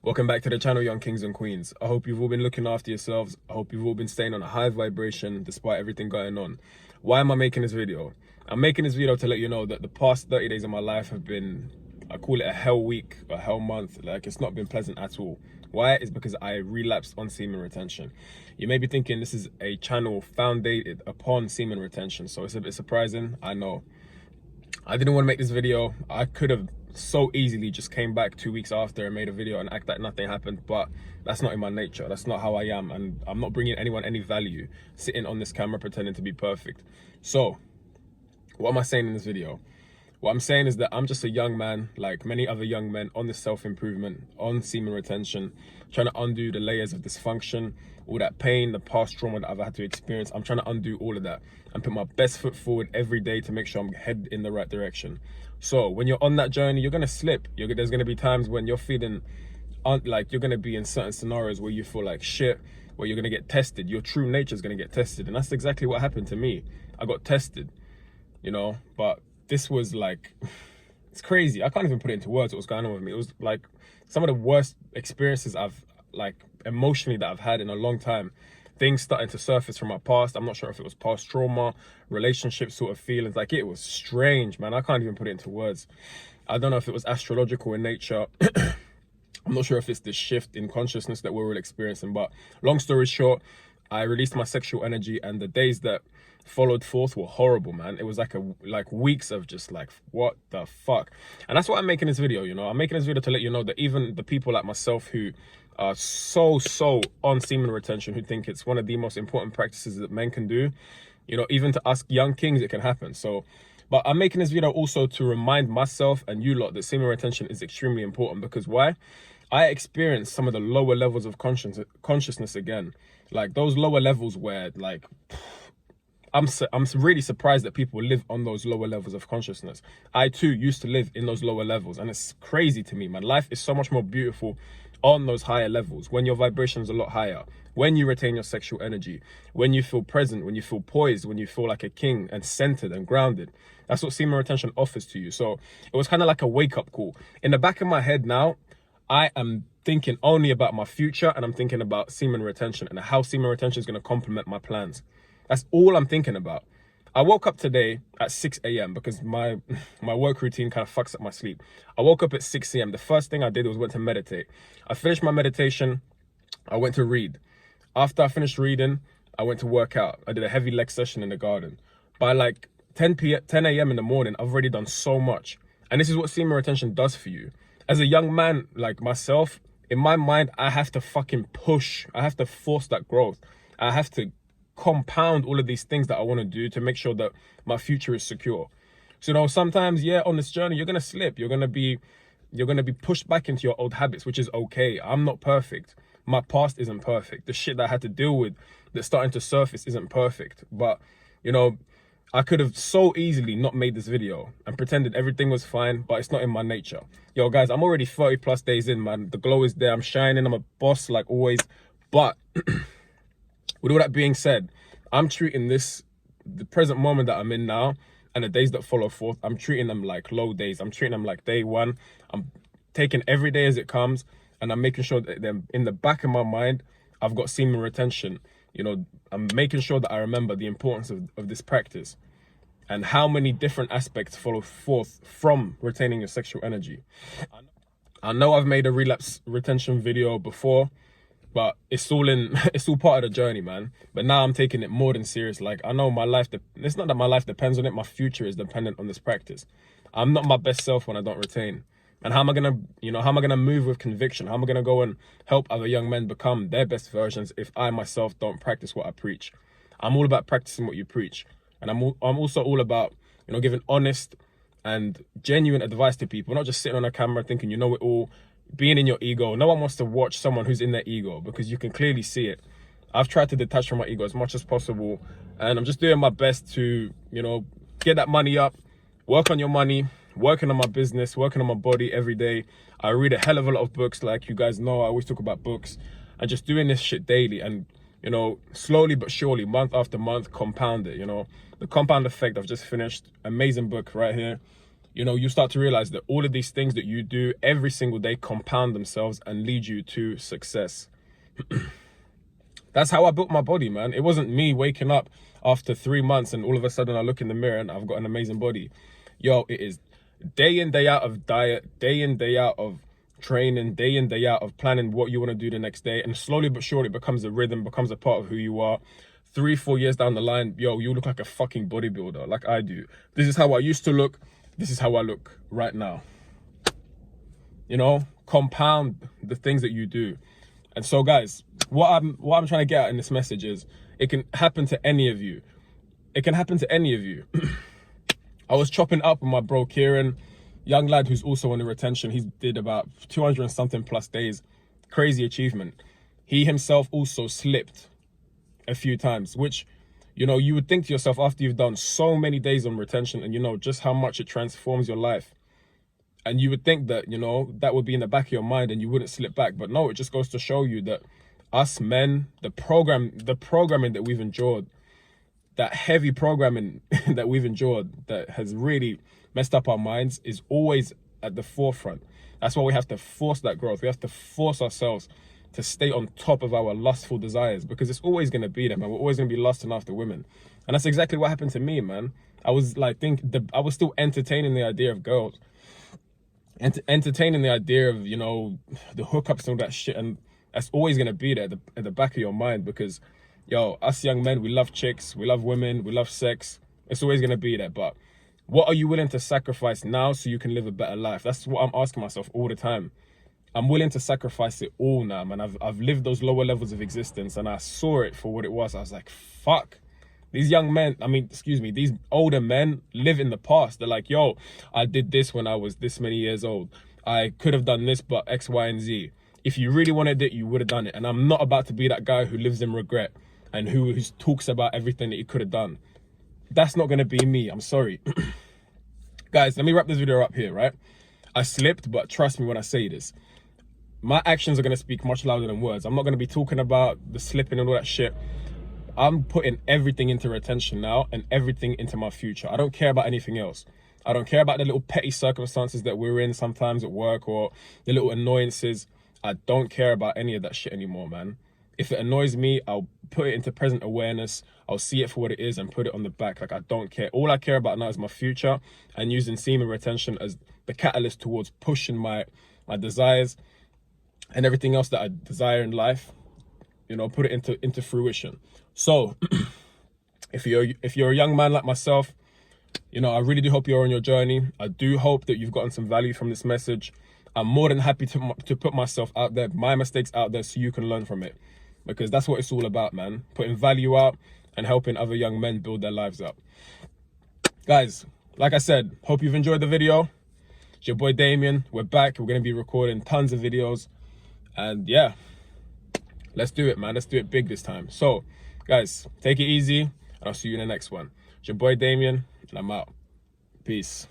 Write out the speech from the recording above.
Welcome back to the channel, young kings and queens. I hope you've all been looking after yourselves. I hope you've all been staying on a high vibration despite everything going on. Why am I making this video? I'm making this video to let you know that the past 30 days of my life have been, I call it a hell week, a hell month. Like, it's not been pleasant at all. Why? It's because I relapsed on semen retention. You may be thinking this is a channel founded upon semen retention, so it's a bit surprising, I know. I didn't want to make this video. I could have so easily just came back 2 weeks after and made a video and act like nothing happened, but that's not in my nature. That's not how I am, and I'm not bringing anyone any value sitting on this camera pretending to be perfect. So what am I saying in this video? What I'm saying is that I'm just a young man, like many other young men, on this self-improvement, on semen retention, trying to undo the layers of dysfunction, all that pain, the past trauma that I've had to experience. I'm trying to undo all of that and put my best foot forward every day to make sure I'm headed in the right direction. So when you're on that journey, you're going to slip. There's going to be times when you're feeling like you're going to be in certain scenarios where you feel like shit, where you're going to get tested. Your true nature is going to get tested. And that's exactly what happened to me. I got tested, you know, but this was like, it's crazy. I can't even put it into words what was going on with me. It was like some of the worst experiences I've, like, emotionally that I've had in a long time. Things starting to surface from my past. I'm not sure if it was past trauma, relationship sort of feelings. Like, it was strange, man. I can't even put it into words. I don't know if it was astrological in nature. I'm not sure if it's the shift in consciousness that we're all experiencing, but long story short, I released my sexual energy, and the days that followed forth were horrible, man. It was like weeks of just like, what the fuck? And that's why I'm making this video, you know. I'm making this video to let you know that even the people like myself who are so on semen retention, who think it's one of the most important practices that men can do, you know, even to us young kings, it can happen. So, but I'm making this video also to remind myself and you lot that semen retention is extremely important. Because why? I experienced some of the lower levels of consciousness again. Like those lower levels where, like, I'm really surprised that people live on those lower levels of consciousness. I too used to live in those lower levels, and it's crazy to me, man. Life is so much more beautiful on those higher levels, when your vibration's a lot higher, when you retain your sexual energy, when you feel present, when you feel poised, when you feel like a king and centered and grounded. That's what semen retention offers to you. So it was kind of like a wake-up call. In the back of my head now, I am thinking only about my future, and I'm thinking about semen retention and how semen retention is going to complement my plans. That's all I'm thinking about. I woke up today at 6 a.m. because my work routine kind of fucks up my sleep. I woke up at 6 a.m. The first thing I did was went to meditate. I finished my meditation. I went to read. After I finished reading, I went to work out. I did a heavy leg session in the garden. By like 10 a.m. in the morning, I've already done so much. And this is what semen retention does for you. As a young man like myself, in my mind, I have to fucking push. I have to force that growth. I have to compound all of these things that I want to do to make sure that my future is secure. So, you know, sometimes, yeah, on this journey, you're going to slip. You're going to be pushed back into your old habits, which is okay. I'm not perfect. My past isn't perfect. The shit that I had to deal with that's starting to surface isn't perfect. But, you know, I could have so easily not made this video and pretended everything was fine, but it's not in my nature. Yo, guys, I'm already 30 plus days in, man. The glow is there. I'm shining. I'm a boss like always. But with all that being said, I'm treating the present moment that I'm in now and the days that follow forth, I'm treating them like low days. I'm treating them like day one. I'm taking every day as it comes, and I'm making sure that in the back of my mind, I've got semen retention. You know, I'm making sure that I remember the importance of this practice and how many different aspects follow forth from retaining your sexual energy. I know I've made a relapse retention video before, but it's all part of the journey, man. But now I'm taking it more than serious. Like, I know my life, it's not that my life depends on it. My future is dependent on this practice. I'm not my best self when I don't retain. And how am I gonna move with conviction? How am I gonna go and help other young men become their best versions if I myself don't practice what I preach? I'm all about practicing what you preach. And I'm also all about, you know, giving honest and genuine advice to people, not just sitting on a camera thinking you know it all, being in your ego. No one wants to watch someone who's in their ego, because you can clearly see it. I've tried to detach from my ego as much as possible, and I'm just doing my best to, you know, get that money up, work on your money, working on my business, working on my body every day. I read a hell of a lot of books, like you guys know, I always talk about books, and just doing this shit daily, and, you know, slowly but surely, month after month, compound it, you know. The Compound Effect, I've just finished. Amazing book right here. you know, you start to realize that all of these things that you do every single day compound themselves and lead you to success. That's how I built my body, man. It wasn't me waking up after 3 months and all of a sudden I look in the mirror and I've got an amazing body. Yo, it is day in, day out of diet, day in, day out of training, day in, day out of planning what you want to do the next day. And slowly but surely it becomes a rhythm, becomes a part of who you are. 3-4 years down the line, yo, you look like a fucking bodybuilder, like I do. This is how I used to look. This is how I look right now. You know, compound the things that you do. And so, guys, what I'm trying to get at in this message is, it can happen to any of you. It can happen to any of you. I was chopping up with my bro Kieran, young lad who's also on the retention. He did about 200 and something plus days. Crazy achievement. He himself also slipped a few times, which, you know, you would think to yourself after you've done so many days on retention and you know just how much it transforms your life. And you would think that, you know, that would be in the back of your mind and you wouldn't slip back. But no, it just goes to show you that us men, the programming that we've endured, that heavy programming that we've endured that has really messed up our minds, is always at the forefront. That's why we have to force that growth. We have to force ourselves to stay on top of our lustful desires, because it's always going to be there, man. We're always going to be lusting after women. And that's exactly what happened to me, man. I was like, I was still entertaining the idea of girls, and entertaining the idea of, you know, the hookups and all that shit. And that's always going to be there at the back of your mind, because, yo, us young men, we love chicks, we love women, we love sex. It's always going to be there. But what are you willing to sacrifice now so you can live a better life? That's what I'm asking myself all the time. I'm willing to sacrifice it all now, man. I've lived those lower levels of existence and I saw it for what it was. I was like, fuck. These young men, these older men live in the past. They're like, yo, I did this when I was this many years old. I could have done this, but X, Y, and Z. If you really wanted it, you would have done it. And I'm not about to be that guy who lives in regret and who talks about everything that he could have done. That's not going to be me. I'm sorry. Guys, let me wrap this video up here, right? I slipped, but trust me when I say this. My actions are going to speak much louder than words. I'm not going to be talking about the slipping and all that shit. I'm putting everything into retention now and everything into my future. I don't care about anything else. I don't care about the little petty circumstances that we're in sometimes at work or the little annoyances. I don't care about any of that shit anymore, man. If it annoys me, I'll put it into present awareness. I'll see it for what it is and put it on the back. Like, I don't care. All I care about now is my future, and using semen retention as the catalyst towards pushing my desires and everything else that I desire in life, you know, put it into fruition. So if you're a young man like myself, you know, I really do hope you're on your journey. I do hope that you've gotten some value from this message. I'm more than happy to put myself out there, my mistakes out there, so you can learn from it, because that's what it's all about, man. Putting value out and helping other young men build their lives up. Guys, like I said, hope you've enjoyed the video. It's your boy Damien. We're back. We're going to be recording tons of videos. And yeah, let's do it, man. Let's do it big this time. So, guys, take it easy, and I'll see you in the next one. It's your boy Damien, and I'm out. Peace.